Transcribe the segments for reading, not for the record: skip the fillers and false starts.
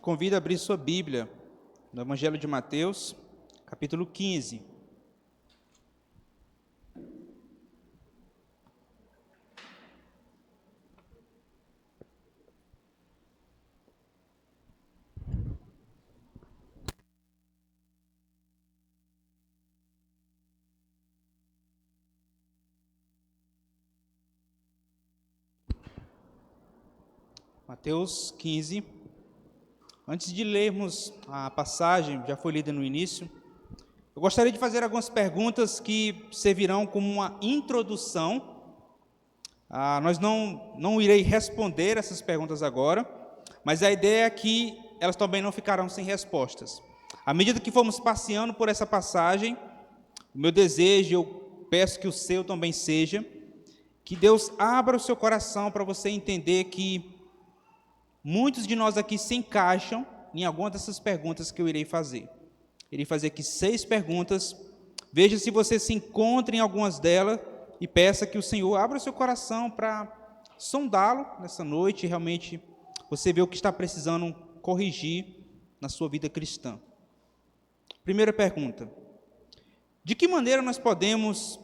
convido a abrir sua Bíblia no Evangelho de Mateus, capítulo 15. Mateus 15. Antes de lermos a passagem, já foi lida no início, eu gostaria de fazer algumas perguntas que servirão como uma introdução. Nós não irei responder essas perguntas agora, mas a ideia é que elas também não ficarão sem respostas. À medida que formos passeando por essa passagem, o meu desejo, eu peço que o seu também seja, que Deus abra o seu coração para você entender que muitos de nós aqui se encaixam em alguma dessas perguntas que eu irei fazer. Irei fazer aqui 6 perguntas. Veja se você se encontra em algumas delas e peça que o Senhor abra o seu coração para sondá-lo nessa noite e realmente você ver o que está precisando corrigir na sua vida cristã. Primeira pergunta: de que maneira nós podemos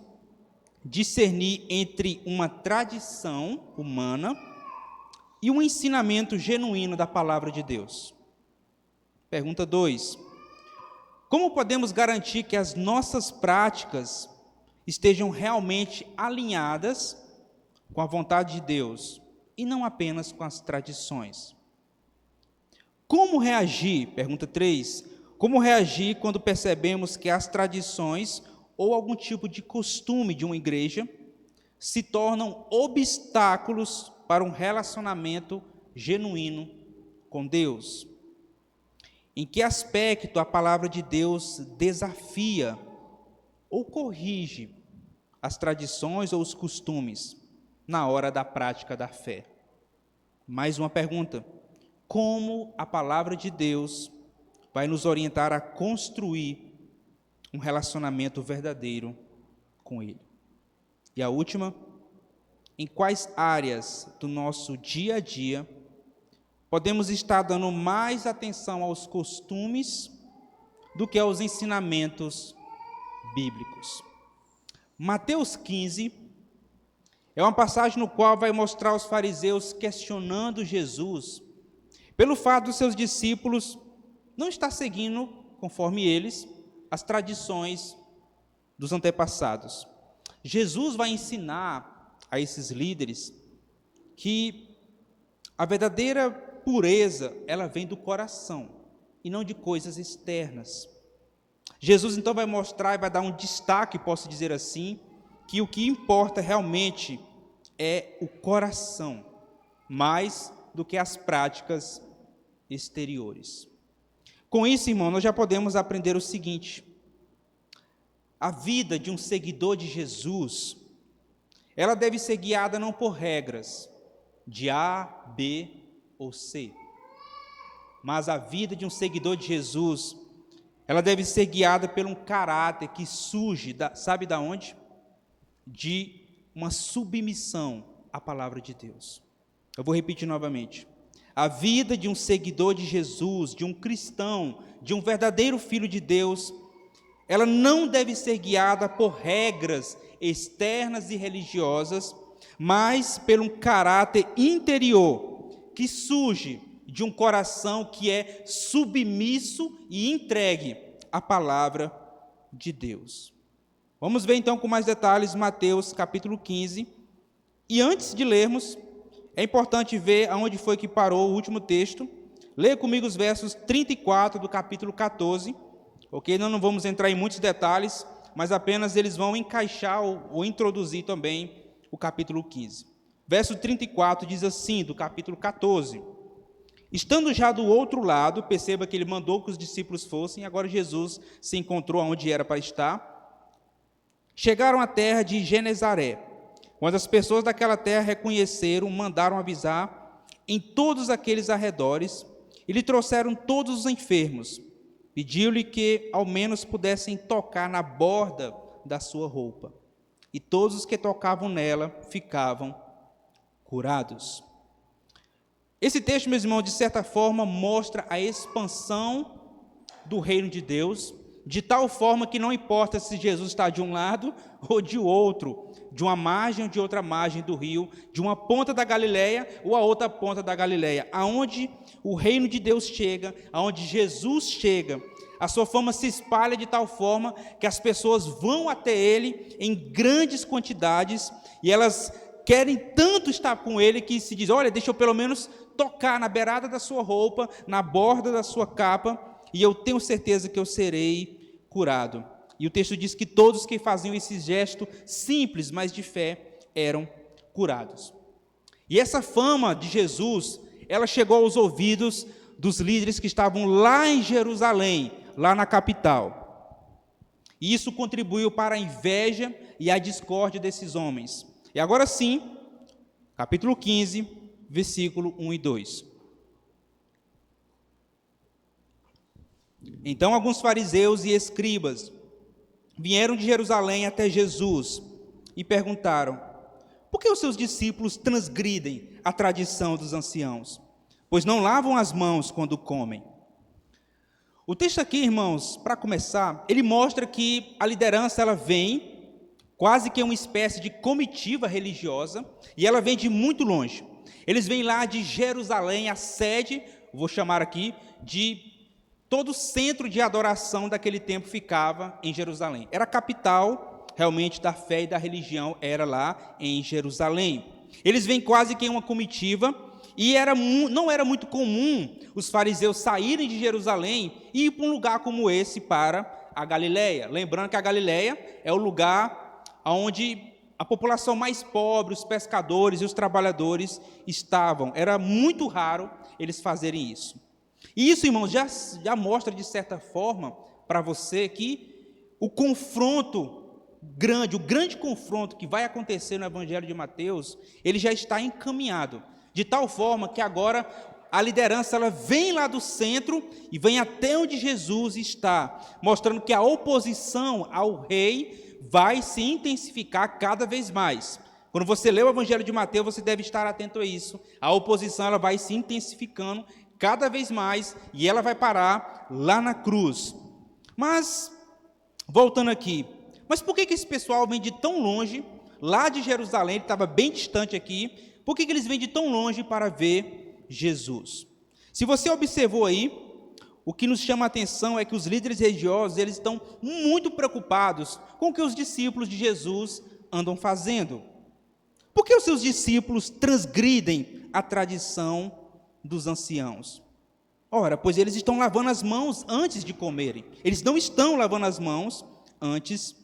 discernir entre uma tradição humana e um ensinamento genuíno da palavra de Deus? Pergunta 2: como podemos garantir que as nossas práticas estejam realmente alinhadas com a vontade de Deus e não apenas com as tradições? Como reagir? Pergunta 3: como reagir quando percebemos que as tradições ou algum tipo de costume de uma igreja se tornam obstáculos para um relacionamento genuíno com Deus? Em que aspecto a palavra de Deus desafia ou corrige as tradições ou os costumes na hora da prática da fé? Mais uma pergunta: como a palavra de Deus vai nos orientar a construir um relacionamento verdadeiro com Ele? E a última: em quais áreas do nosso dia a dia podemos estar dando mais atenção aos costumes do que aos ensinamentos bíblicos? Mateus 15 é uma passagem no qual vai mostrar os fariseus questionando Jesus pelo fato dos seus discípulos não estar seguindo, conforme eles, as tradições dos antepassados. Jesus vai ensinar a esses líderes que a verdadeira pureza, ela vem do coração e não de coisas externas. Jesus então vai mostrar e vai dar um destaque, posso dizer assim, que o que importa realmente é o coração, mais do que as práticas exteriores. Com isso, irmão, nós já podemos aprender o seguinte: a vida de um seguidor de Jesus, ela deve ser guiada não por regras de A, B ou C, mas a vida de um seguidor de Jesus, ela deve ser guiada por um caráter que surge, sabe de onde? De uma submissão à palavra de Deus. Eu vou repetir novamente. A vida de um seguidor de Jesus, de um cristão, de um verdadeiro filho de Deus, ela não deve ser guiada por regras externas e religiosas, mas por um caráter interior que surge de um coração que é submisso e entregue à palavra de Deus. Vamos ver então com mais detalhes Mateus capítulo 15. E antes de lermos, é importante ver aonde foi que parou o último texto. Leia comigo os versos 34 do capítulo 14. Ok? Nós não vamos entrar em muitos detalhes, mas apenas eles vão encaixar ou introduzir também o capítulo 15. Verso 34 diz assim, do capítulo 14: estando já do outro lado, perceba que ele mandou que os discípulos fossem, agora Jesus se encontrou onde era para estar. Chegaram à terra de Genezaré. Quando as pessoas daquela terra reconheceram, mandaram avisar em todos aqueles arredores, e lhe trouxeram todos os enfermos. Pediu-lhe que ao menos pudessem tocar na borda da sua roupa. E todos os que tocavam nela ficavam curados. Esse texto, meus irmãos, de certa forma, mostra a expansão do reino de Deus, de tal forma que não importa se Jesus está de um lado ou de outro, de uma margem ou de outra margem do rio, de uma ponta da Galileia ou a outra ponta da Galileia, aonde o reino de Deus chega, aonde Jesus chega, a sua fama se espalha de tal forma que as pessoas vão até ele em grandes quantidades e elas querem tanto estar com ele que se diz: olha, deixa eu pelo menos tocar na beirada da sua roupa, na borda da sua capa, e eu tenho certeza que eu serei curado. E o texto diz que todos que faziam esse gesto simples, mas de fé, eram curados. E essa fama de Jesus, ela chegou aos ouvidos dos líderes que estavam lá em Jerusalém, lá na capital. E isso contribuiu para a inveja e a discórdia desses homens. E agora sim, capítulo 15, versículo 1 e 2. Então alguns fariseus e escribas vieram de Jerusalém até Jesus e perguntaram: por que os seus discípulos transgridem a tradição dos anciãos, pois não lavam as mãos quando comem? O texto aqui, irmãos, para começar, ele mostra que a liderança ela vem quase que uma espécie de comitiva religiosa, e ela vem de muito longe. Eles vêm lá de Jerusalém, a sede, vou chamar aqui, de todo o centro de adoração daquele tempo ficava em Jerusalém. Era a capital, realmente, da fé e da religião, era lá em Jerusalém. Eles vêm quase que em uma comitiva, e não era muito comum os fariseus saírem de Jerusalém e ir para um lugar como esse, para a Galileia. Lembrando que a Galileia é o lugar onde a população mais pobre, os pescadores e os trabalhadores estavam. Era muito raro eles fazerem isso. E isso, irmãos, já mostra de certa forma para você que o confronto grande, o grande confronto que vai acontecer no Evangelho de Mateus, ele já está encaminhado, de tal forma que agora a liderança ela vem lá do centro e vem até onde Jesus está, mostrando que a oposição ao rei vai se intensificar cada vez mais. Quando você lê o Evangelho de Mateus, você deve estar atento a isso. A oposição ela vai se intensificando cada vez mais e ela vai parar lá na cruz. Mas, voltando aqui, mas por que esse pessoal vem de tão longe, lá de Jerusalém, ele estava bem distante aqui, por que eles vêm de tão longe para ver Jesus? Se você observou aí, o que nos chama a atenção é que os líderes religiosos, eles estão muito preocupados com o que os discípulos de Jesus andam fazendo. Por que os seus discípulos transgridem a tradição dos anciãos? Ora, pois eles estão lavando as mãos antes de comerem. Eles não estão lavando as mãos antes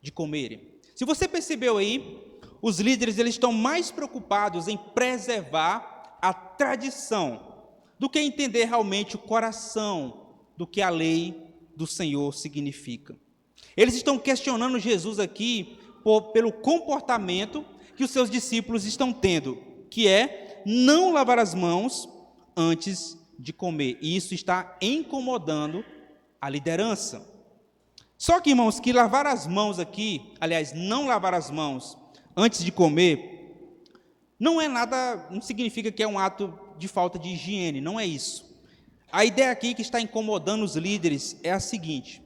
de comerem. Se você percebeu aí, os líderes eles estão mais preocupados em preservar a tradição do que entender realmente o coração do que a lei do Senhor significa. Eles estão questionando Jesus aqui pelo comportamento que os seus discípulos estão tendo, que é não lavar as mãos antes de comer. E isso está incomodando a liderança. Só que, irmãos, que lavar as mãos aqui, aliás, não lavar as mãos antes de comer, não é nada, não significa que é um ato de falta de higiene, não é isso. A ideia aqui que está incomodando os líderes é a seguinte: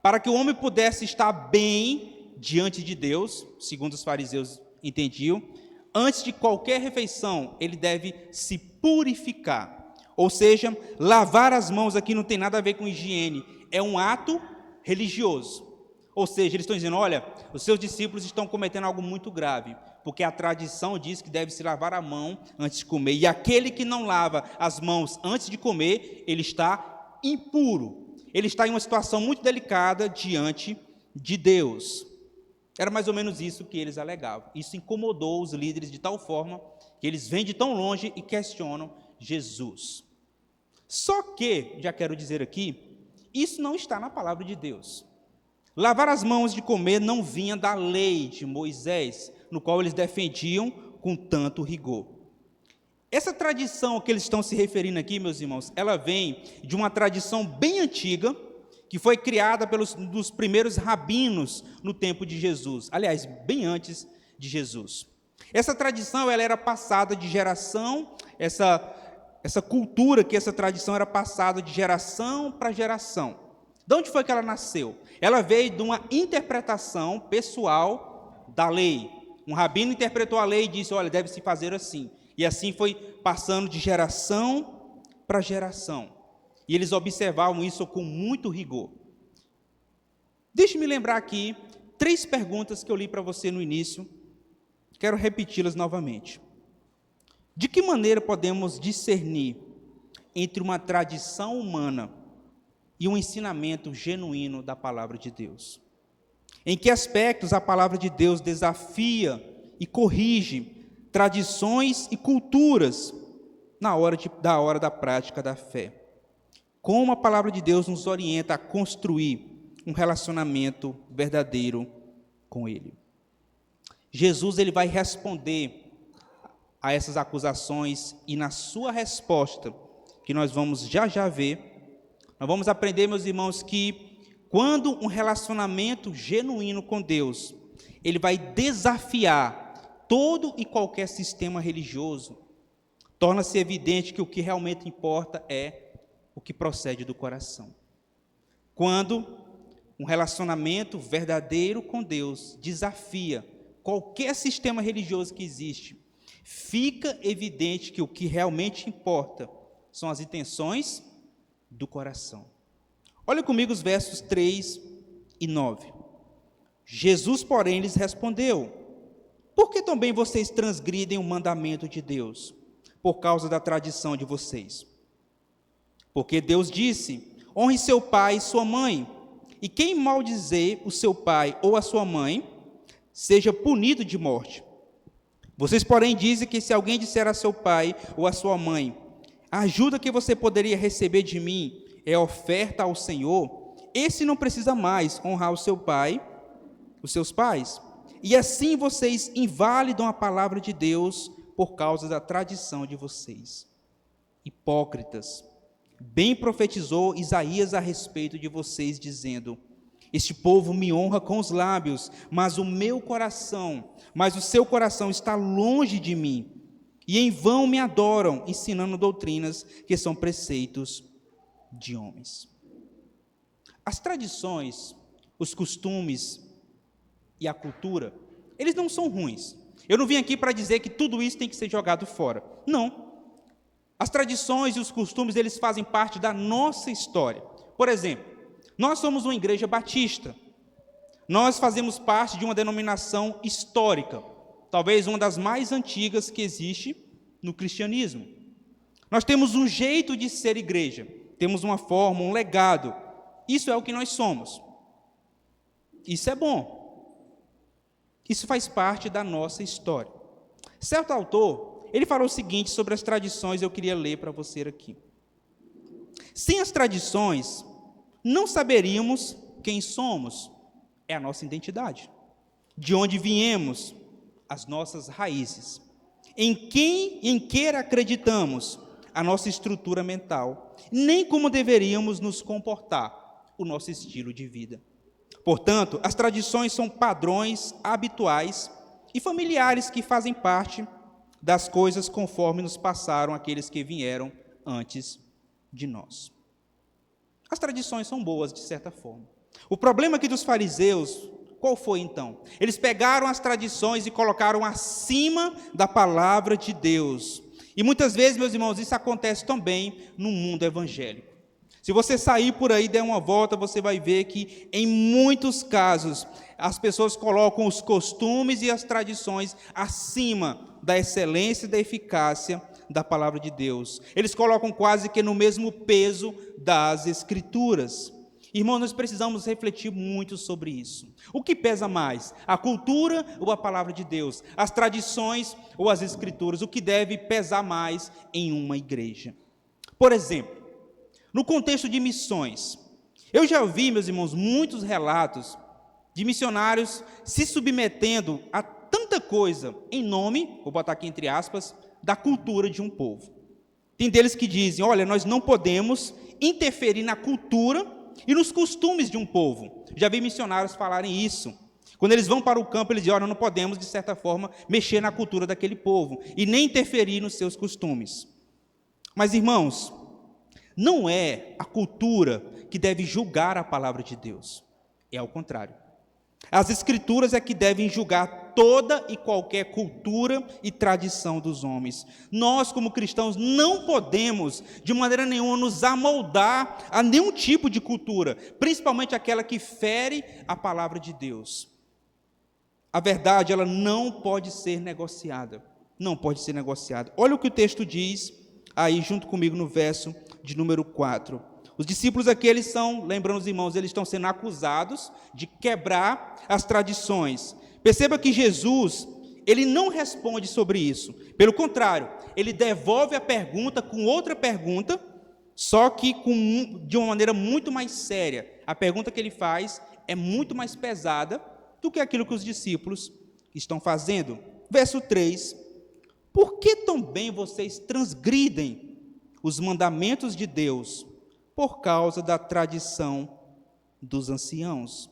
para que o homem pudesse estar bem diante de Deus, segundo os fariseus entendiam, antes de qualquer refeição, ele deve se purificar. Ou seja, lavar as mãos aqui não tem nada a ver com higiene, é um ato religioso. Ou seja, eles estão dizendo: olha, os seus discípulos estão cometendo algo muito grave, porque a tradição diz que deve se lavar a mão antes de comer, e aquele que não lava as mãos antes de comer, ele está impuro, ele está em uma situação muito delicada diante de Deus. Era mais ou menos isso que eles alegavam. Isso incomodou os líderes de tal forma que eles vêm de tão longe e questionam Jesus. Só que, já quero dizer aqui, isso não está na palavra de Deus. Lavar as mãos de comer não vinha da lei de Moisés, no qual eles defendiam com tanto rigor. Essa tradição que eles estão se referindo aqui, meus irmãos, ela vem de uma tradição bem antiga, que foi criada dos primeiros rabinos no tempo de Jesus, aliás, bem antes de Jesus. Essa tradição ela era passada de geração essa cultura, que essa tradição era passada de geração para geração. De onde foi que ela nasceu? Ela veio de uma interpretação pessoal da lei. Um rabino interpretou a lei e disse, olha, deve-se fazer assim. E assim foi passando de geração para geração. E eles observavam isso com muito rigor. Deixe-me lembrar aqui 3 perguntas que eu li para você no início. Quero repeti-las novamente. De que maneira podemos discernir entre uma tradição humana e um ensinamento genuíno da palavra de Deus? Em que aspectos a palavra de Deus desafia e corrige tradições e culturas da hora da prática da fé? Como a palavra de Deus nos orienta a construir um relacionamento verdadeiro com Ele? Jesus ele vai responder a essas acusações e na sua resposta, que nós vamos já ver, nós vamos aprender, meus irmãos, que quando um relacionamento genuíno com Deus, ele vai desafiar todo e qualquer sistema religioso, torna-se evidente que o que realmente importa é o que procede do coração. Quando um relacionamento verdadeiro com Deus desafia qualquer sistema religioso que existe, fica evidente que o que realmente importa são as intenções do coração. Olha comigo os versos 3 e 9. Jesus, porém, lhes respondeu: por que também vocês transgridem o mandamento de Deus, por causa da tradição de vocês? Porque Deus disse: honre seu pai e sua mãe, e quem maldizer o seu pai ou a sua mãe, seja punido de morte. Vocês, porém, dizem que se alguém disser a seu pai ou a sua mãe, a ajuda que você poderia receber de mim é oferta ao Senhor, esse não precisa mais honrar o seu pai, os seus pais. E assim vocês invalidam a palavra de Deus por causa da tradição de vocês. Hipócritas, bem profetizou Isaías a respeito de vocês, dizendo: este povo me honra com os lábios, mas o seu coração está longe de mim, e em vão me adoram, ensinando doutrinas que são preceitos de homens. As tradições, os costumes e a cultura, eles não são ruins. Eu não vim aqui para dizer que tudo isso tem que ser jogado fora. Não. As tradições e os costumes, eles fazem parte da nossa história. Por exemplo, nós somos uma igreja batista. Nós fazemos parte de uma denominação histórica, talvez uma das mais antigas que existe no cristianismo. Nós temos um jeito de ser igreja, temos uma forma, um legado. Isso é o que nós somos. Isso é bom. Isso faz parte da nossa história. Certo autor, ele falou o seguinte sobre as tradições, eu queria ler para você aqui. Sem as tradições, não saberíamos quem somos, é a nossa identidade, de onde viemos, as nossas raízes, em que acreditamos, a nossa estrutura mental, nem como deveríamos nos comportar, o nosso estilo de vida. Portanto, as tradições são padrões habituais e familiares que fazem parte das coisas conforme nos passaram aqueles que vieram antes de nós. As tradições são boas, de certa forma. O problema aqui dos fariseus, qual foi então? Eles pegaram as tradições e colocaram acima da palavra de Deus. E muitas vezes, meus irmãos, isso acontece também no mundo evangélico. Se você sair por aí e der uma volta, você vai ver que, em muitos casos, as pessoas colocam os costumes e as tradições acima da excelência e da eficácia da palavra de Deus. Eles colocam quase que no mesmo peso das Escrituras. Irmãos, nós precisamos refletir muito sobre isso. O que pesa mais? A cultura ou a palavra de Deus? As tradições ou as Escrituras? O que deve pesar mais em uma igreja? Por exemplo, no contexto de missões, eu já ouvi, meus irmãos, muitos relatos de missionários se submetendo a tanta coisa em nome, vou botar aqui entre aspas, da cultura de um povo. Tem deles que dizem: olha, nós não podemos interferir na cultura e nos costumes de um povo. Já vi missionários falarem isso. Quando eles vão para o campo, eles dizem, olha, não podemos, de certa forma, mexer na cultura daquele povo e nem interferir nos seus costumes. Mas, irmãos, não é a cultura que deve julgar a palavra de Deus. É ao contrário. As Escrituras é que devem julgar toda e qualquer cultura e tradição dos homens. Nós, como cristãos, não podemos, de maneira nenhuma, nos amoldar a nenhum tipo de cultura, principalmente aquela que fere a palavra de Deus. A verdade, ela não pode ser negociada. Não pode ser negociada. Olha o que o texto diz aí, junto comigo, no verso de número 4. Os discípulos aqui, eles são, lembrando os irmãos, eles estão sendo acusados de quebrar as tradições. Perceba que Jesus, ele não responde sobre isso. Pelo contrário, ele devolve a pergunta com outra pergunta, só que de uma maneira muito mais séria. A pergunta que ele faz é muito mais pesada do que aquilo que os discípulos estão fazendo. Verso 3. Por que também vocês transgridem os mandamentos de Deus por causa da tradição dos anciãos?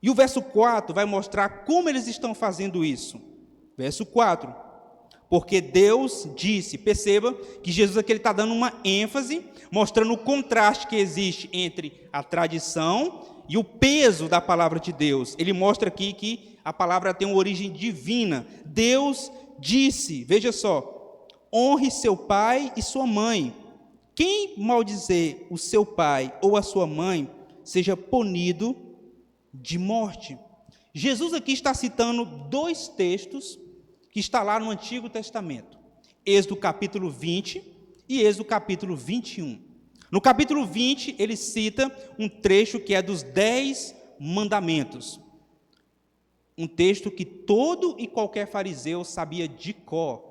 E o verso 4 vai mostrar como eles estão fazendo isso. Verso 4. Porque Deus disse, perceba que Jesus aqui está dando uma ênfase, mostrando o contraste que existe entre a tradição e o peso da palavra de Deus. Ele mostra aqui que a palavra tem uma origem divina. Deus disse, veja só, honre seu pai e sua mãe. Quem maldizer o seu pai ou a sua mãe, seja punido de morte. Jesus aqui está citando dois textos que está lá no Antigo Testamento. Êxodo capítulo 20 e Êxodo capítulo 21. No capítulo 20, ele cita um trecho que é dos 10 mandamentos. Um texto que todo e qualquer fariseu sabia de cor.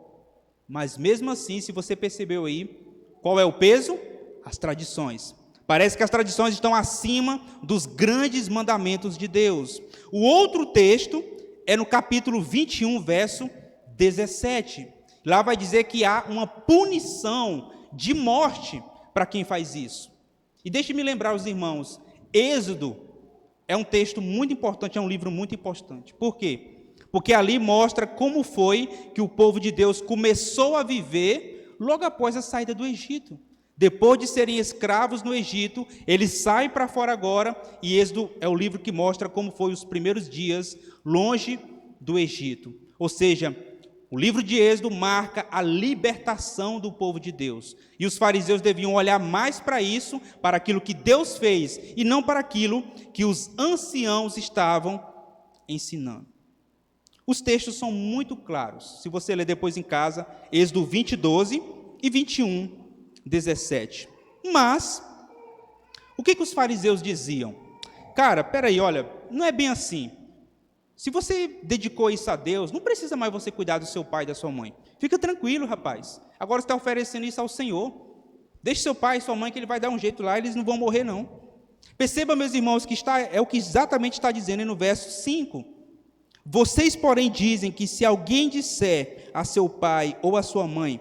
Mas mesmo assim, se você percebeu aí, qual é o peso? As tradições. Parece que as tradições estão acima dos grandes mandamentos de Deus. O outro texto é no capítulo 21, verso 17. Lá vai dizer que há uma punição de morte para quem faz isso. E deixe-me lembrar os irmãos, Êxodo é um texto muito importante, é um livro muito importante. Por quê? Porque ali mostra como foi que o povo de Deus começou a viver logo após a saída do Egito. Depois de serem escravos no Egito, eles saem para fora agora, e Êxodo é o livro que mostra como foi os primeiros dias longe do Egito. Ou seja, o livro de Êxodo marca a libertação do povo de Deus. E os fariseus deviam olhar mais para isso, para aquilo que Deus fez, e não para aquilo que os anciãos estavam ensinando. Os textos são muito claros. Se você ler depois em casa, Êxodo 20, 12 e 21, 17. Mas, o que os fariseus diziam? Cara, peraí, olha, não é bem assim. Se você dedicou isso a Deus, não precisa mais você cuidar do seu pai e da sua mãe. Fica tranquilo, rapaz. Agora você está oferecendo isso ao Senhor. Deixe seu pai e sua mãe que ele vai dar um jeito lá, eles não vão morrer não. Perceba, meus irmãos, que é o que exatamente está dizendo no verso 5. Vocês, porém, dizem que se alguém disser a seu pai ou a sua mãe,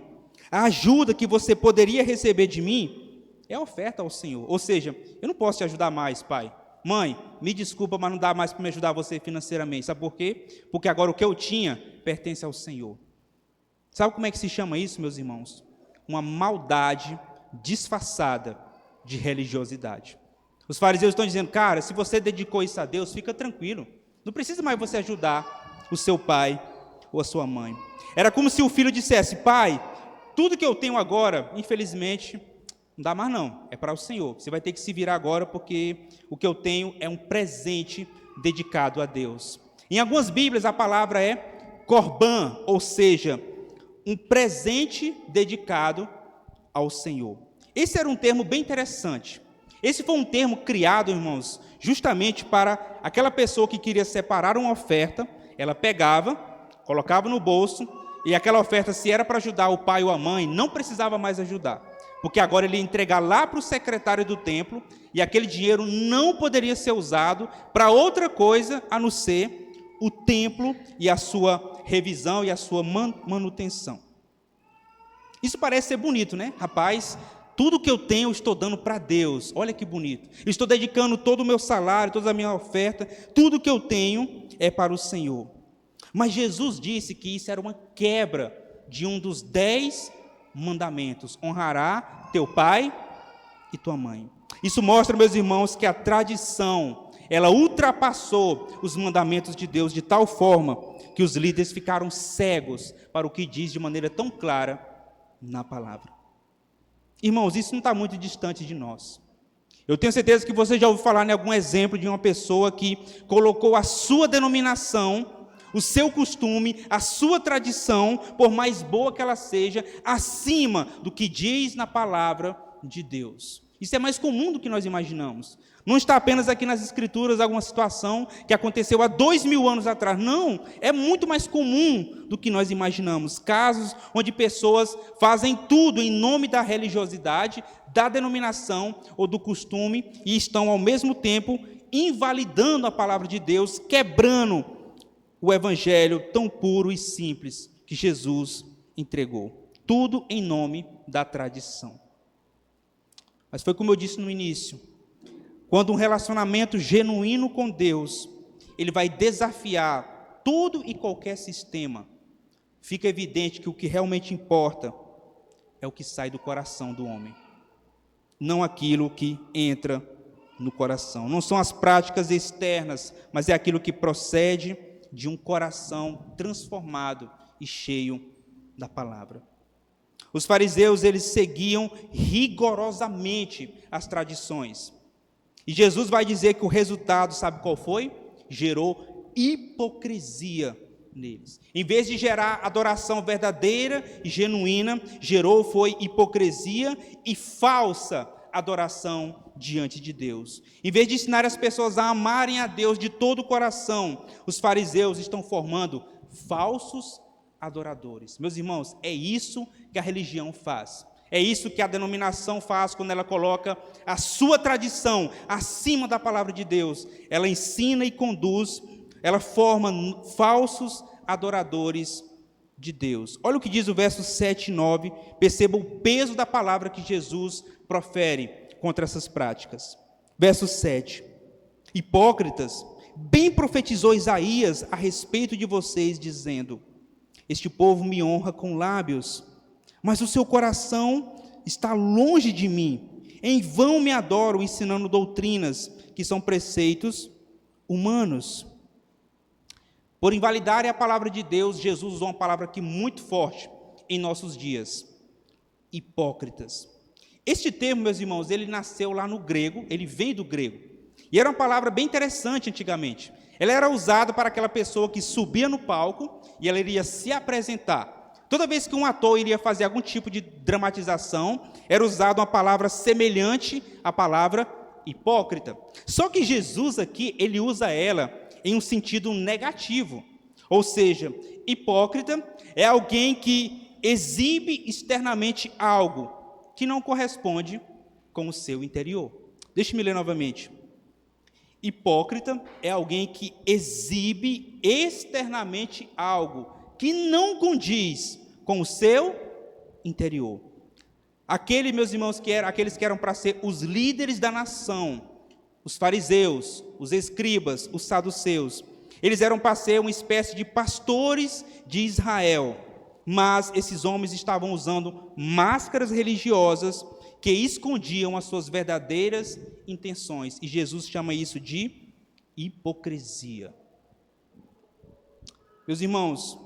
a ajuda que você poderia receber de mim é oferta ao Senhor. Ou seja, eu não posso te ajudar mais, pai. Mãe, me desculpa, mas não dá mais para me ajudar você financeiramente. Sabe por quê? Porque agora o que eu tinha pertence ao Senhor. Sabe como é que se chama isso, meus irmãos? Uma maldade disfarçada de religiosidade. Os fariseus estão dizendo, cara, se você dedicou isso a Deus, fica tranquilo. Não precisa mais você ajudar o seu pai ou a sua mãe. Era como se o filho dissesse, pai, tudo que eu tenho agora, infelizmente, não dá mais não, é para o Senhor. Você vai ter que se virar agora, porque o que eu tenho é um presente dedicado a Deus. Em algumas Bíblias a palavra é corban, ou seja, um presente dedicado ao Senhor. Esse era um termo bem interessante. Esse foi um termo criado, irmãos, justamente para aquela pessoa que queria separar uma oferta, ela pegava, colocava no bolso, e aquela oferta, se era para ajudar o pai ou a mãe, não precisava mais ajudar. Porque agora ele ia entregar lá para o secretário do templo, e aquele dinheiro não poderia ser usado para outra coisa, a não ser o templo e a sua revisão e a sua manutenção. Isso parece ser bonito, né? Rapaz, Tudo que eu tenho eu estou dando para Deus. Olha que bonito. Eu estou dedicando todo o meu salário, toda a minha oferta, tudo que eu tenho é para o Senhor. Mas Jesus disse que isso era uma quebra de um dos 10 mandamentos. Honrará teu pai e tua mãe. Isso mostra, meus irmãos, que a tradição, ela ultrapassou os mandamentos de Deus de tal forma que os líderes ficaram cegos para o que diz de maneira tão clara na palavra. Irmãos, isso não está muito distante de nós. Eu tenho certeza que você já ouviu falar em algum exemplo de uma pessoa que colocou a sua denominação, o seu costume, a sua tradição, por mais boa que ela seja, acima do que diz na palavra de Deus. Isso é mais comum do que nós imaginamos. Não está apenas aqui nas Escrituras alguma situação que aconteceu há 2000 anos atrás. Não, é muito mais comum do que nós imaginamos. Casos onde pessoas fazem tudo em nome da religiosidade, da denominação ou do costume e estão ao mesmo tempo invalidando a palavra de Deus, quebrando o evangelho tão puro e simples que Jesus entregou. Tudo em nome da tradição. Mas foi como eu disse no início, quando um relacionamento genuíno com Deus, ele vai desafiar todo e qualquer sistema, fica evidente que o que realmente importa é o que sai do coração do homem, não aquilo que entra no coração. Não são as práticas externas, mas é aquilo que procede de um coração transformado e cheio da palavra. Os fariseus, eles seguiam rigorosamente as tradições. E Jesus vai dizer que o resultado, sabe qual foi? Gerou hipocrisia neles. Em vez de gerar adoração verdadeira e genuína, foi hipocrisia e falsa adoração diante de Deus. Em vez de ensinar as pessoas a amarem a Deus de todo o coração, os fariseus estão formando falsos adoradores. Meus irmãos, é isso que a religião faz. É isso que a denominação faz quando ela coloca a sua tradição acima da palavra de Deus. Ela ensina e conduz, ela forma falsos adoradores de Deus. Olha o que diz o verso 7 e 9. Perceba o peso da palavra que Jesus profere contra essas práticas. Verso 7. Hipócritas, bem profetizou Isaías a respeito de vocês, dizendo: este povo me honra com lábios, mas o seu coração está longe de mim. Em vão me adoram, ensinando doutrinas que são preceitos humanos. Por invalidarem a palavra de Deus, Jesus usou uma palavra aqui muito forte em nossos dias: hipócritas. Este termo, meus irmãos, ele nasceu lá no grego, ele vem do grego. E era uma palavra bem interessante antigamente. Ela era usada para aquela pessoa que subia no palco e ela iria se apresentar. Toda vez que um ator iria fazer algum tipo de dramatização, era usada uma palavra semelhante à palavra hipócrita. Só que Jesus aqui, ele usa ela em um sentido negativo. Ou seja, hipócrita é alguém que exibe externamente algo que não corresponde com o seu interior. Deixe-me ler novamente. Hipócrita é alguém que exibe externamente algo que não condiz com o seu interior. Aqueles, meus irmãos, aqueles que eram para ser os líderes da nação, os fariseus, os escribas, os saduceus, eles eram para ser uma espécie de pastores de Israel, mas esses homens estavam usando máscaras religiosas que escondiam as suas verdadeiras intenções, e Jesus chama isso de hipocrisia. Meus irmãos,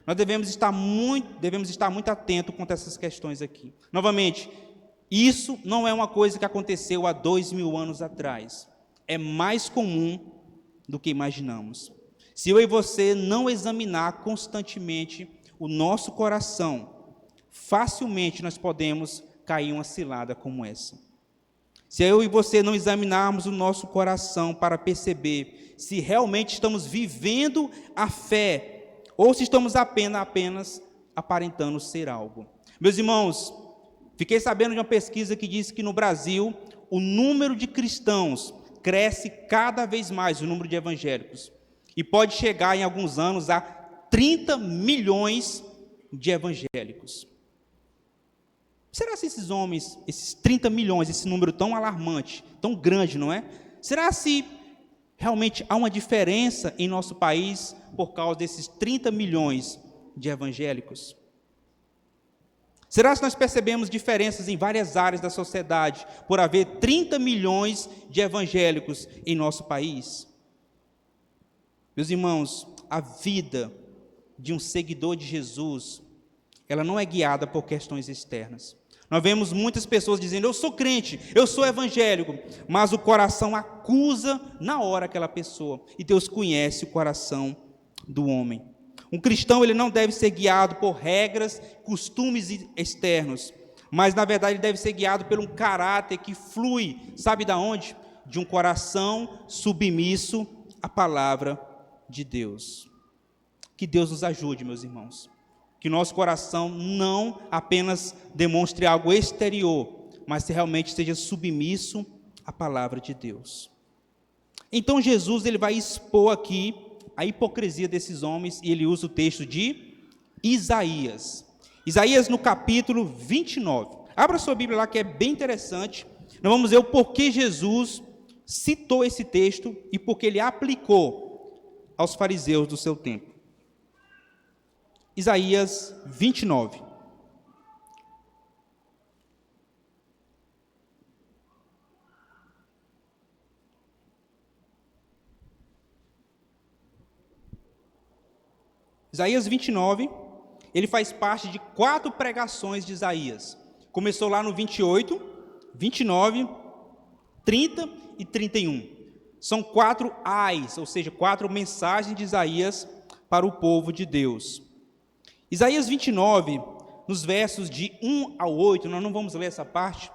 nós devemos estar muito atentos quanto a essas questões aqui. Novamente, isso não é uma coisa que aconteceu há 2000 anos atrás. É mais comum do que imaginamos. Se eu e você não examinar constantemente o nosso coração, facilmente nós podemos cair em uma cilada como essa. Se eu e você não examinarmos o nosso coração para perceber se realmente estamos vivendo a fé ou se estamos apenas aparentando ser algo. Meus irmãos, fiquei sabendo de uma pesquisa que diz que no Brasil o número de cristãos cresce cada vez mais, o número de evangélicos, e pode chegar em alguns anos a 30 milhões de evangélicos. será se esses homens, esses 30 milhões, esse número tão alarmante, tão grande, não é? Será se realmente há uma diferença em nosso país por causa desses 30 milhões de evangélicos? Será que nós percebemos diferenças em várias áreas da sociedade por haver 30 milhões de evangélicos em nosso país? Meus irmãos, a vida de um seguidor de Jesus, ela não é guiada por questões externas. Nós vemos muitas pessoas dizendo, eu sou crente, eu sou evangélico, mas o coração acusa na hora aquela pessoa, e Deus conhece o coração do homem. Um cristão, ele não deve ser guiado por regras, costumes externos, mas na verdade ele deve ser guiado por um caráter que flui, sabe de onde? De um coração submisso à palavra de Deus. Que Deus nos ajude, meus irmãos. Que nosso coração não apenas demonstre algo exterior, mas realmente esteja submisso à palavra de Deus. Então Jesus, ele vai expor aqui a hipocrisia desses homens, e ele usa o texto de Isaías. Isaías no capítulo 29. Abra sua Bíblia lá, que é bem interessante. Nós vamos ver o porquê Jesus citou esse texto e porque ele aplicou aos fariseus do seu tempo. Isaías 29. Isaías 29, ele faz parte de 4 pregações de Isaías. Começou lá no 28, 29, 30 e 31. São 4 ais, ou seja, 4 mensagens de Isaías para o povo de Deus. Isaías 29, nos versos de 1 ao 8, nós não vamos ler essa parte.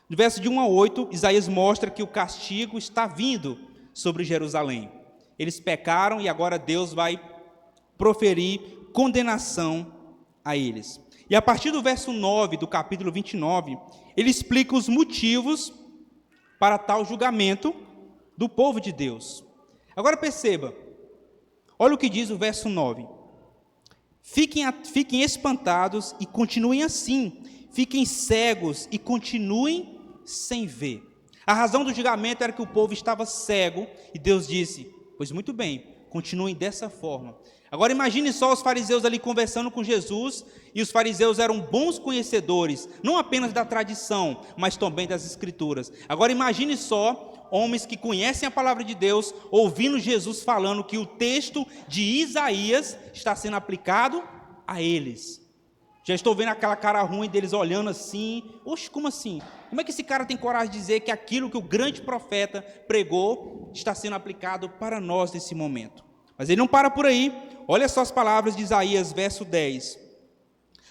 No verso de 1 ao 8, Isaías mostra que o castigo está vindo sobre Jerusalém. Eles pecaram e agora Deus vai proferir condenação a eles. E a partir do verso 9 do capítulo 29, ele explica os motivos para tal julgamento do povo de Deus. Agora perceba, olha o que diz o verso 9. Fiquem espantados e continuem assim, fiquem cegos e continuem sem ver. A razão do julgamento era que o povo estava cego, e Deus disse, pois muito bem, continuem dessa forma. Agora imagine só os fariseus ali conversando com Jesus, e os fariseus eram bons conhecedores, não apenas da tradição, mas também das escrituras. Agora imagine só homens que conhecem a palavra de Deus, ouvindo Jesus falando que o texto de Isaías está sendo aplicado a eles. Já estou vendo aquela cara ruim deles olhando assim, oxe, como assim? Como é que esse cara tem coragem de dizer que aquilo que o grande profeta pregou está sendo aplicado para nós nesse momento? Mas ele não para por aí. Olha só as palavras de Isaías, verso 10.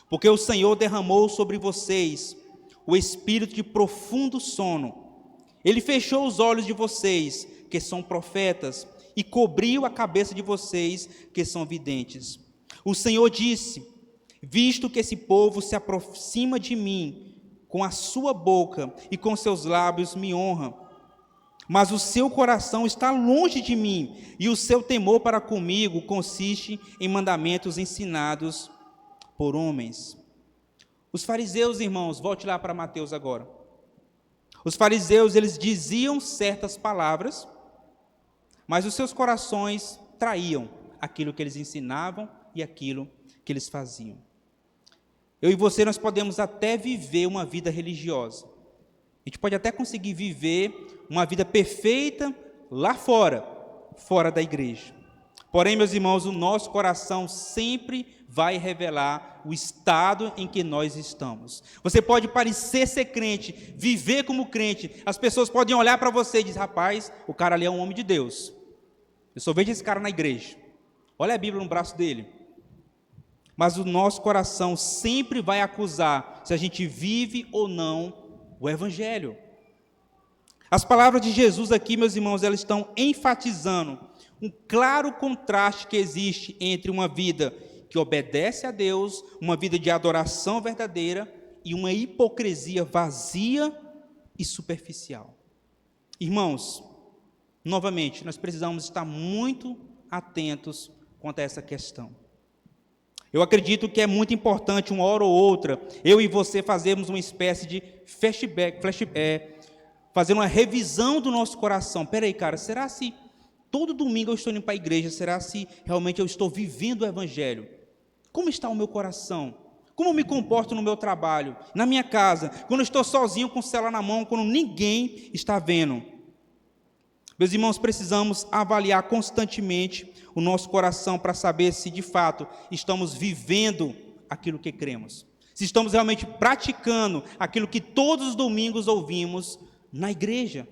Porque o Senhor derramou sobre vocês o espírito de profundo sono. Ele fechou os olhos de vocês, que são profetas, e cobriu a cabeça de vocês, que são videntes. O Senhor disse, visto que esse povo se aproxima de mim, com a sua boca e com seus lábios me honra, mas o seu coração está longe de mim, e o seu temor para comigo consiste em mandamentos ensinados por homens. Os fariseus, irmãos, volte lá para Mateus agora. Os fariseus, eles diziam certas palavras, mas os seus corações traíam aquilo que eles ensinavam e aquilo que eles faziam. Eu e você, nós podemos até viver uma vida religiosa. A gente pode até conseguir viver uma vida perfeita lá fora, fora da igreja. Porém, meus irmãos, o nosso coração sempre vai revelar o estado em que nós estamos. Você pode parecer ser crente, viver como crente. As pessoas podem olhar para você e dizer, rapaz, o cara ali é um homem de Deus. Eu só vejo esse cara na igreja. Olha a Bíblia no braço dele. Mas o nosso coração sempre vai acusar se a gente vive ou não o Evangelho. As palavras de Jesus aqui, meus irmãos, elas estão enfatizando um claro contraste que existe entre uma vida que obedece a Deus, uma vida de adoração verdadeira e uma hipocrisia vazia e superficial. Irmãos, novamente, nós precisamos estar muito atentos quanto a essa questão. Eu acredito que é muito importante, uma hora ou outra, eu e você fazermos uma espécie de fazer uma revisão do nosso coração. Peraí, cara, será se todo domingo eu estou indo para a igreja, será se realmente eu estou vivendo o Evangelho? Como está o meu coração? Como eu me comporto no meu trabalho, na minha casa, quando eu estou sozinho com o celular na mão, quando ninguém está vendo? Meus irmãos, precisamos avaliar constantemente o nosso coração para saber se de fato estamos vivendo aquilo que cremos. Se estamos realmente praticando aquilo que todos os domingos ouvimos na igreja.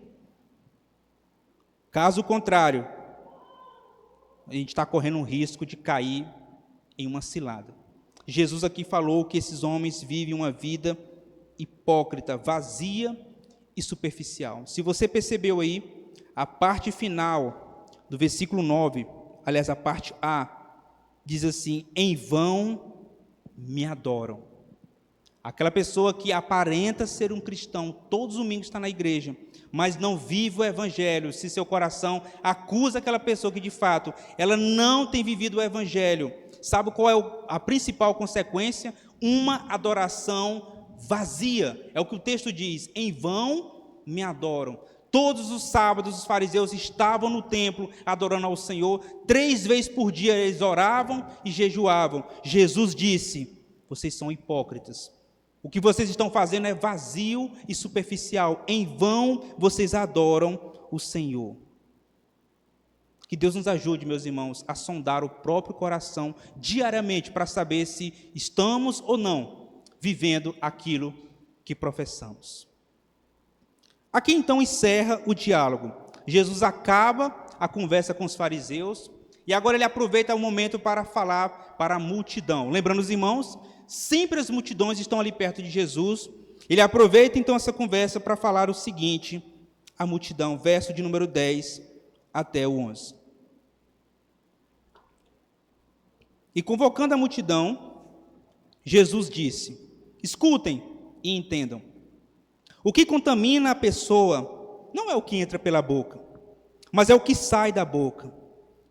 Caso contrário, a gente está correndo um risco de cair em uma cilada. Jesus aqui falou que esses homens vivem uma vida hipócrita, vazia e superficial. Se você percebeu aí, a parte final do versículo 9, aliás, a parte A, diz assim: em vão me adoram. Aquela pessoa que aparenta ser um cristão, todos os domingos está na igreja, mas não vive o evangelho, se seu coração acusa aquela pessoa que de fato, ela não tem vivido o evangelho, sabe qual é a principal consequência? Uma adoração vazia, é o que o texto diz: em vão me adoram. Todos os sábados os fariseus estavam no templo adorando ao Senhor, 3 vezes por dia eles oravam e jejuavam. Jesus disse: vocês são hipócritas, o que vocês estão fazendo é vazio e superficial, em vão vocês adoram o Senhor. Que Deus nos ajude, meus irmãos, a sondar o próprio coração diariamente para saber se estamos ou não vivendo aquilo que professamos. Aqui então encerra o diálogo. Jesus acaba a conversa com os fariseus e agora ele aproveita o momento para falar para a multidão. Lembrando os irmãos, sempre as multidões estão ali perto de Jesus. Ele aproveita então essa conversa para falar o seguinte à multidão, verso de número 10 até o 11. E convocando a multidão, Jesus disse: escutem e entendam. O que contamina a pessoa não é o que entra pela boca, mas é o que sai da boca.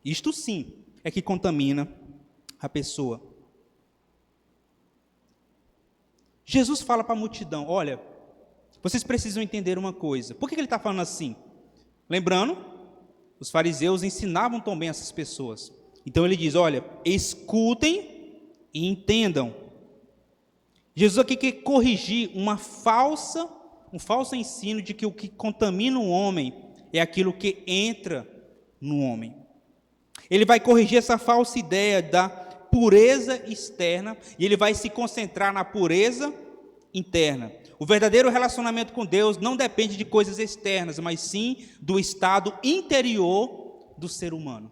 Isto sim é que contamina a pessoa. Jesus fala para a multidão: olha, vocês precisam entender uma coisa. Por que ele está falando assim? Lembrando, os fariseus ensinavam também essas pessoas. Então ele diz: olha, escutem e entendam. Jesus aqui quer corrigir um falso ensino de que o que contamina o homem é aquilo que entra no homem. Ele vai corrigir essa falsa ideia da pureza externa e ele vai se concentrar na pureza interna. O verdadeiro relacionamento com Deus não depende de coisas externas, mas sim do estado interior do ser humano.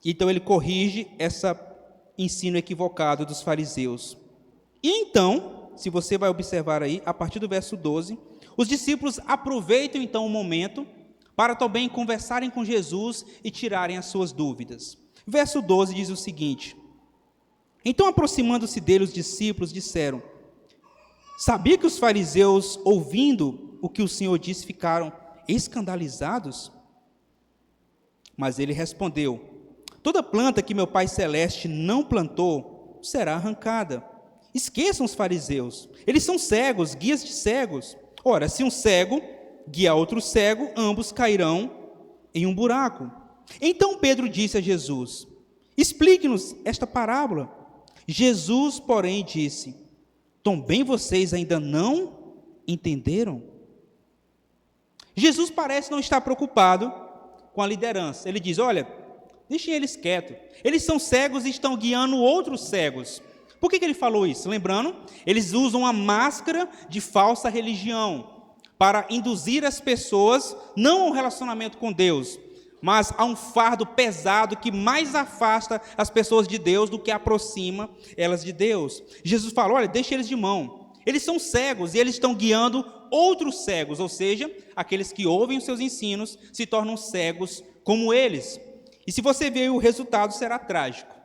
Então ele corrige esse ensino equivocado dos fariseus. E então, se você vai observar aí, a partir do verso 12, os discípulos aproveitam então o momento para também conversarem com Jesus e tirarem as suas dúvidas. Verso 12 diz o seguinte: então, aproximando-se dele, os discípulos disseram: sabia que os fariseus, ouvindo o que o Senhor disse, ficaram escandalizados? Mas ele respondeu: toda planta que meu Pai Celeste não plantou será arrancada. Esqueçam os fariseus, eles são cegos, guias de cegos. Ora, se um cego guia outro cego, ambos cairão em um buraco. Então Pedro disse a Jesus: explique-nos esta parábola. Jesus, porém, disse: também vocês ainda não entenderam? Jesus parece não estar preocupado com a liderança. Ele diz: olha, deixem eles quietos. Eles são cegos e estão guiando outros cegos. Por que ele falou isso? Lembrando, eles usam uma máscara de falsa religião para induzir as pessoas não a um relacionamento com Deus, mas a um fardo pesado que mais afasta as pessoas de Deus do que aproxima elas de Deus. Jesus fala: olha, deixa eles de mão. Eles são cegos e eles estão guiando outros cegos, ou seja, aqueles que ouvem os seus ensinos se tornam cegos como eles. E se você ver, o resultado será trágico.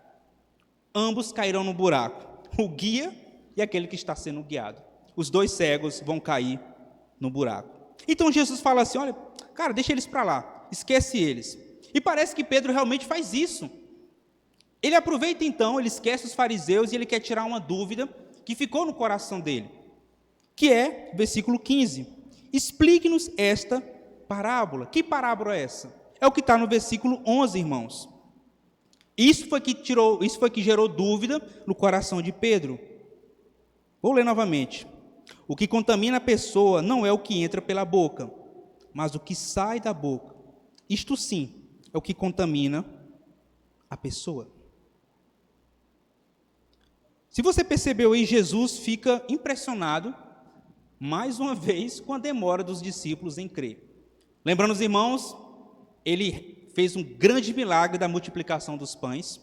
Ambos cairão no buraco, o guia e aquele que está sendo guiado. Os dois cegos vão cair no buraco. Então Jesus fala assim: olha, cara, deixa eles para lá, esquece eles. E parece que Pedro realmente faz isso. Ele aproveita então, ele esquece os fariseus e ele quer tirar uma dúvida que ficou no coração dele, que é, versículo 15, explique-nos esta parábola. Que parábola é essa? É o que está no versículo 11, irmãos. Isso foi que gerou dúvida no coração de Pedro. Vou ler novamente. O que contamina a pessoa não é o que entra pela boca, mas o que sai da boca. Isto sim é o que contamina a pessoa. Se você percebeu aí, Jesus fica impressionado, mais uma vez, com a demora dos discípulos em crer. Lembrando os irmãos, ele fez um grande milagre da multiplicação dos pães.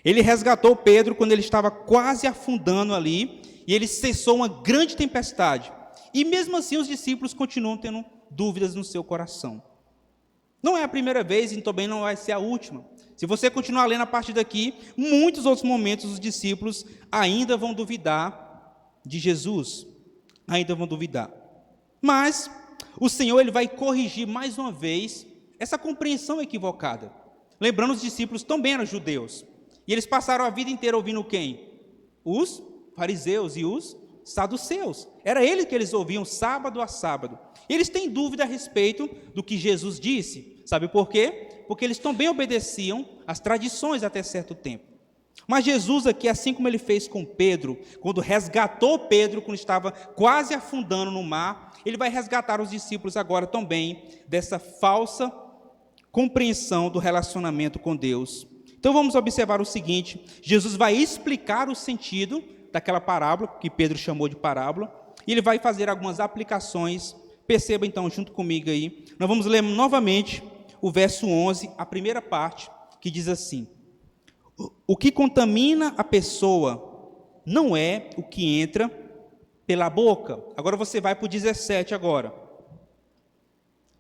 Ele resgatou Pedro quando ele estava quase afundando ali, e ele cessou uma grande tempestade. E mesmo assim os discípulos continuam tendo dúvidas no seu coração. Não é a primeira vez e também não vai ser a última. Se você continuar lendo a partir daqui, muitos outros momentos os discípulos ainda vão duvidar de Jesus. Ainda vão duvidar. Mas o Senhor ele vai corrigir mais uma vez essa compreensão equivocada. Lembrando, os discípulos também eram judeus. E eles passaram a vida inteira ouvindo quem? Os fariseus e os saduceus. Era ele que eles ouviam sábado a sábado. Eles têm dúvida a respeito do que Jesus disse. Sabe por quê? Porque eles também obedeciam às tradições até certo tempo. Mas Jesus aqui, assim como ele fez com Pedro, quando resgatou Pedro, quando estava quase afundando no mar, ele vai resgatar os discípulos agora também dessa falsa compreensão do relacionamento com Deus. Então vamos observar o seguinte: Jesus vai explicar o sentido daquela parábola, que Pedro chamou de parábola, e ele vai fazer algumas aplicações. Perceba então junto comigo aí, nós vamos ler novamente o verso 11, a primeira parte, que diz assim: o que contamina a pessoa não é o que entra pela boca. Agora você vai para o 17 agora.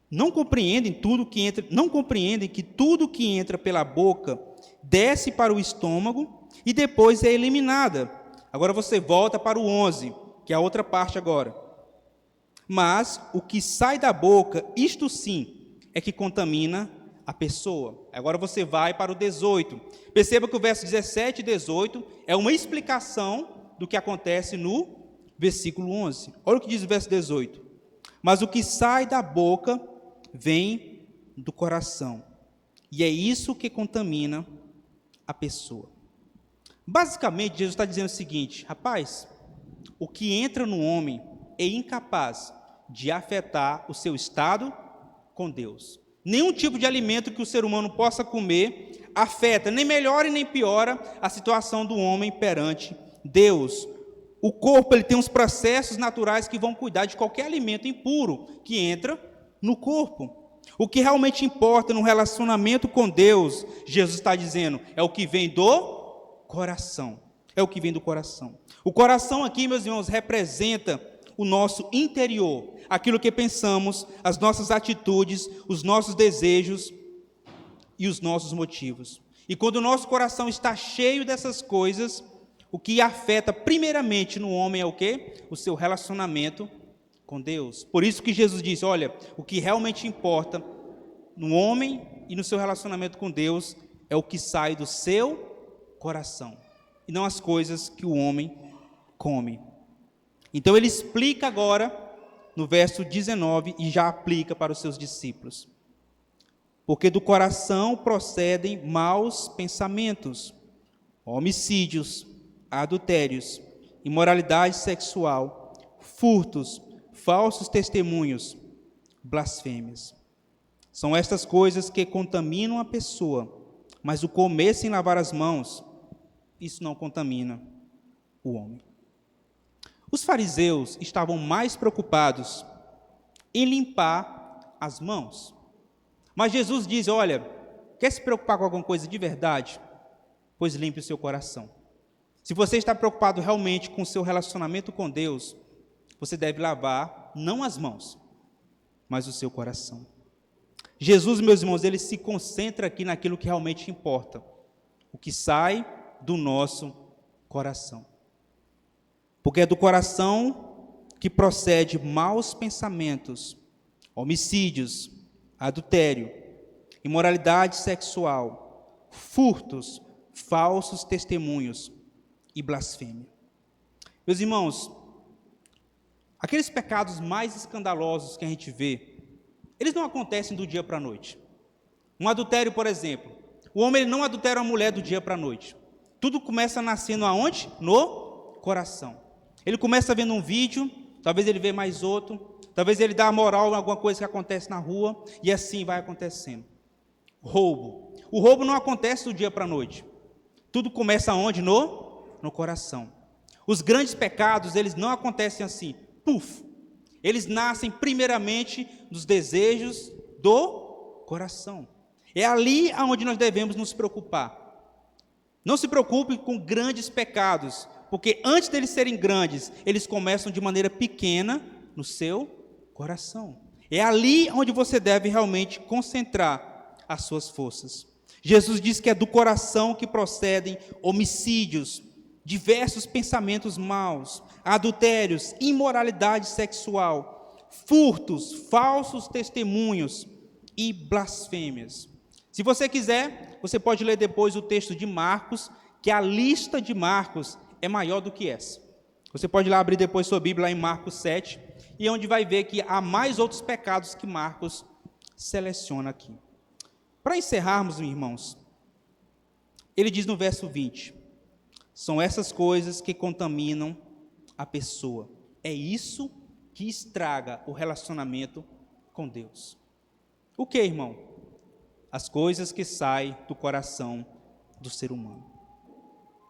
Não compreendem que tudo que entra pela boca desce para o estômago e depois é eliminada. Agora você volta para o 11, que é a outra parte agora. Mas o que sai da boca, isto sim, é que contamina a pessoa. Agora você vai para o 18. Perceba que o verso 17 e 18 é uma explicação do que acontece no versículo 11. Olha o que diz o verso 18. Mas o que sai da boca vem do coração, e é isso que contamina a pessoa. Basicamente, Jesus está dizendo o seguinte: rapaz, o que entra no homem é incapaz de afetar o seu estado com Deus. Nenhum tipo de alimento que o ser humano possa comer afeta, nem melhora e nem piora a situação do homem perante Deus. O corpo ele tem uns processos naturais que vão cuidar de qualquer alimento impuro que entra no corpo. O que realmente importa no relacionamento com Deus, Jesus está dizendo, é o que vem do coração. É o que vem do coração. O coração aqui, meus irmãos, representa o nosso interior, aquilo que pensamos, as nossas atitudes, os nossos desejos e os nossos motivos. E quando o nosso coração está cheio dessas coisas, o que afeta primeiramente no homem é o quê? O seu relacionamento com Deus. Por isso que Jesus disse, olha, o que realmente importa no homem e no seu relacionamento com Deus é o que sai do seu coração, e não as coisas que o homem come. Então ele explica agora, no verso 19, e já aplica para os seus discípulos. Porque do coração procedem maus pensamentos, homicídios, adultérios, imoralidade sexual, furtos, falsos testemunhos, blasfêmias. São estas coisas que contaminam a pessoa, mas o comer sem lavar as mãos, isso não contamina o homem. Os fariseus estavam mais preocupados em limpar as mãos. Mas Jesus diz, olha, quer se preocupar com alguma coisa de verdade? Pois limpe o seu coração. Se você está preocupado realmente com o seu relacionamento com Deus, você deve lavar não as mãos, mas o seu coração. Jesus, meus irmãos, ele se concentra aqui naquilo que realmente importa, o que sai do nosso coração. Porque é do coração que procede maus pensamentos, homicídios, adultério, imoralidade sexual, furtos, falsos testemunhos e blasfêmia. Meus irmãos, aqueles pecados mais escandalosos que a gente vê, eles não acontecem do dia para a noite. Um adultério, por exemplo. O homem ele não adultera a mulher do dia para a noite. Tudo começa nascendo aonde? No coração. Ele começa vendo um vídeo, talvez ele vê mais outro, talvez ele dá moral em alguma coisa que acontece na rua, e assim vai acontecendo. Roubo. O roubo não acontece do dia para a noite. Tudo começa aonde? No coração. Os grandes pecados, eles não acontecem assim, puf. Eles nascem primeiramente dos desejos do coração. É ali onde nós devemos nos preocupar. Não se preocupe com grandes pecados, porque antes deles serem grandes, eles começam de maneira pequena no seu coração. É ali onde você deve realmente concentrar as suas forças. Jesus diz que é do coração que procedem homicídios, diversos pensamentos maus, adultérios, imoralidade sexual, furtos, falsos testemunhos e blasfêmias. Se você quiser, você pode ler depois o texto de Marcos, que a lista de Marcos é maior do que essa. Você pode lá abrir depois sua Bíblia lá em Marcos 7, e onde vai ver que há mais outros pecados que Marcos seleciona aqui. Para encerrarmos, irmãos, ele diz no verso 20, são essas coisas que contaminam a pessoa. É isso que estraga o relacionamento com Deus. O que, irmão? As coisas que saem do coração do ser humano.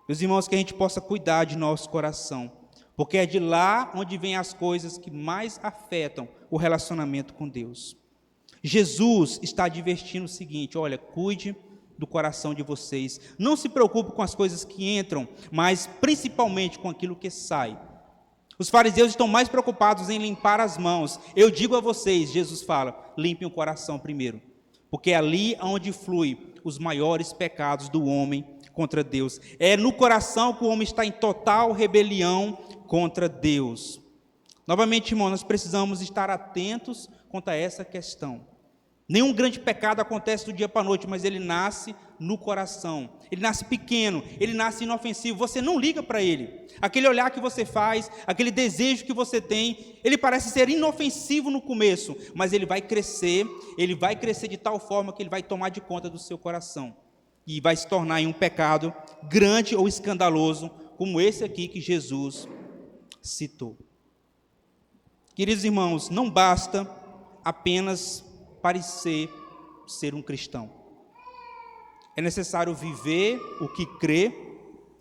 Meus irmãos, que a gente possa cuidar de nosso coração, porque é de lá onde vêm as coisas que mais afetam o relacionamento com Deus. Jesus está advertindo o seguinte, olha, cuide do coração de vocês, não se preocupe com as coisas que entram, mas principalmente com aquilo que sai. Os fariseus estão mais preocupados em limpar as mãos. Eu digo a vocês, Jesus fala, limpem o coração primeiro, porque é ali onde flui os maiores pecados do homem contra Deus. É no coração que o homem está em total rebelião contra Deus. Novamente, irmão, nós precisamos estar atentos quanto a essa questão. Nenhum grande pecado acontece do dia para a noite, mas ele nasce no coração. Ele nasce pequeno, ele nasce inofensivo, você não liga para ele. Aquele olhar que você faz, aquele desejo que você tem, ele parece ser inofensivo no começo, mas ele vai crescer de tal forma que ele vai tomar de conta do seu coração. E vai se tornar em um pecado grande ou escandaloso, como esse aqui que Jesus citou. Queridos irmãos, não basta apenas parecer ser um cristão. É necessário viver o que crê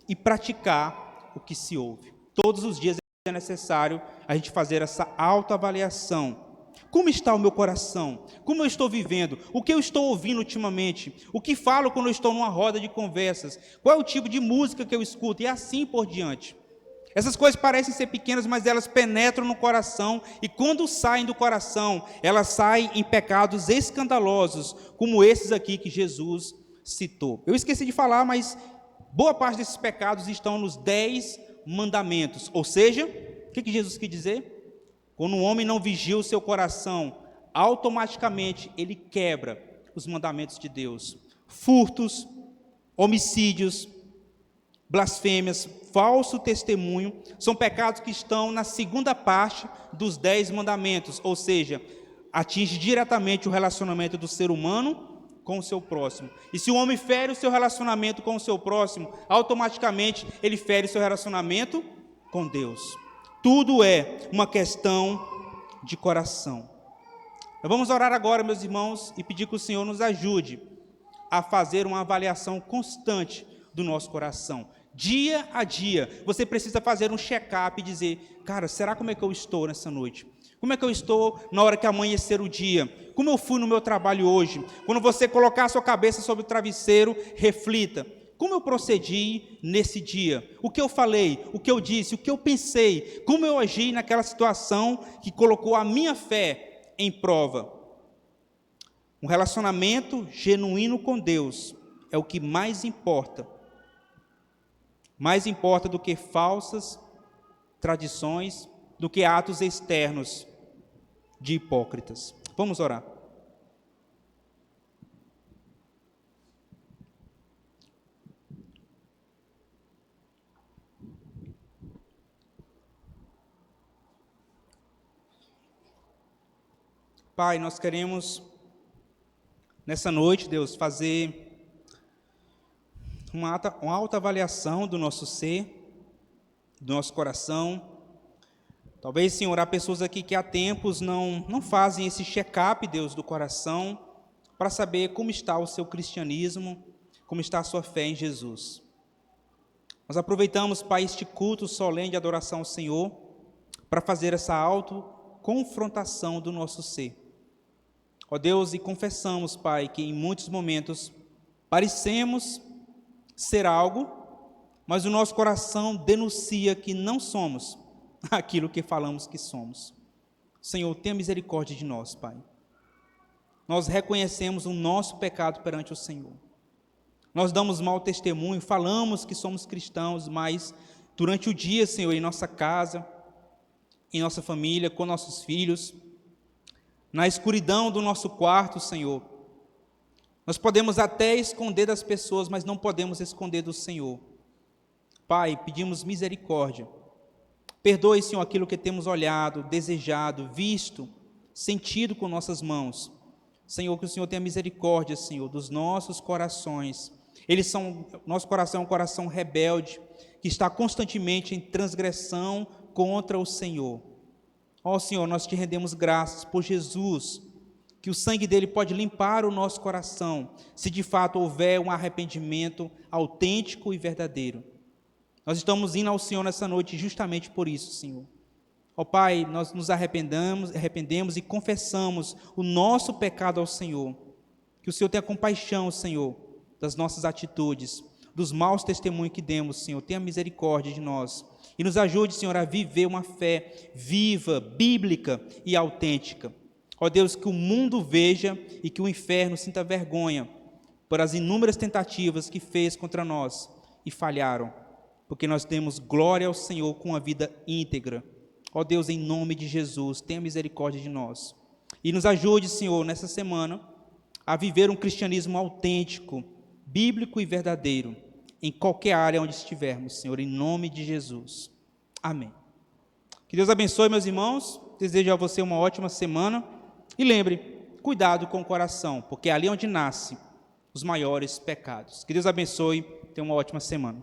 e praticar o que se ouve. Todos os dias é necessário a gente fazer essa autoavaliação. Como está o meu coração? Como eu estou vivendo? O que eu estou ouvindo ultimamente? O que falo quando eu estou numa roda de conversas? Qual é o tipo de música que eu escuto? E assim por diante. Essas coisas parecem ser pequenas, mas elas penetram no coração, e quando saem do coração, elas saem em pecados escandalosos, como esses aqui que Jesus citou. Eu esqueci de falar, mas boa parte desses pecados estão nos 10 mandamentos. Ou seja, o que Jesus quis dizer? Quando um homem não vigia o seu coração, automaticamente ele quebra os mandamentos de Deus. Furtos, homicídios, blasfêmias, falso testemunho, são pecados que estão na segunda parte dos 10 mandamentos, ou seja, atinge diretamente o relacionamento do ser humano com o seu próximo. E se o homem fere o seu relacionamento com o seu próximo, automaticamente ele fere o seu relacionamento com Deus. Tudo é uma questão de coração. Nós vamos orar agora, meus irmãos, e pedir que o Senhor nos ajude a fazer uma avaliação constante do nosso coração. Dia a dia, você precisa fazer um check-up e dizer, cara, será como é que eu estou nessa noite? Como é que eu estou na hora que amanhecer o dia? Como eu fui no meu trabalho hoje? Quando você colocar a sua cabeça sobre o travesseiro, reflita. Como eu procedi nesse dia? O que eu falei? O que eu disse? O que eu pensei? Como eu agi naquela situação que colocou a minha fé em prova? Um relacionamento genuíno com Deus é o que mais importa. Mais importa do que falsas tradições, do que atos externos de hipócritas. Vamos orar. Pai, nós queremos, nessa noite, Deus, fazer uma autoavaliação do nosso ser, do nosso coração. Talvez, Senhor, há pessoas aqui que há tempos não fazem esse check-up, Deus, do coração, para saber como está o seu cristianismo, como está a sua fé em Jesus. Nós aproveitamos, Pai, este culto solene de adoração ao Senhor, para fazer essa autoconfrontação do nosso ser. Ó Deus, e confessamos, Pai, que em muitos momentos parecemos ser algo, mas o nosso coração denuncia que não somos aquilo que falamos que somos. Senhor, tenha misericórdia de nós, Pai. Nós reconhecemos o nosso pecado perante o Senhor. Nós damos mau testemunho, falamos que somos cristãos, mas durante o dia, Senhor, em nossa casa, em nossa família, com nossos filhos, na escuridão do nosso quarto, Senhor, nós podemos até esconder das pessoas, mas não podemos esconder do Senhor. Pai, pedimos misericórdia. Perdoe, Senhor, aquilo que temos olhado, desejado, visto, sentido com nossas mãos. Senhor, que o Senhor tenha misericórdia, Senhor, dos nossos corações. Nosso coração é um coração rebelde, que está constantemente em transgressão contra o Senhor. Ó Senhor, nós te rendemos graças por Jesus, que o sangue dele pode limpar o nosso coração, se de fato houver um arrependimento autêntico e verdadeiro. Nós estamos indo ao Senhor nessa noite justamente por isso, Senhor. Ó Pai, nós nos arrependemos e confessamos o nosso pecado ao Senhor. Que o Senhor tenha compaixão, Senhor, das nossas atitudes, dos maus testemunhos que demos, Senhor. Tenha misericórdia de nós. E nos ajude, Senhor, a viver uma fé viva, bíblica e autêntica. Ó Deus, que o mundo veja e que o inferno sinta vergonha por as inúmeras tentativas que fez contra nós e falharam, porque nós demos glória ao Senhor com a vida íntegra. Ó Deus, em nome de Jesus, tenha misericórdia de nós. E nos ajude, Senhor, nessa semana, a viver um cristianismo autêntico, bíblico e verdadeiro, em qualquer área onde estivermos, Senhor, em nome de Jesus. Amém. Que Deus abençoe, meus irmãos. Desejo a você uma ótima semana. E lembre, cuidado com o coração, porque é ali onde nascem os maiores pecados. Que Deus abençoe. Tenha uma ótima semana.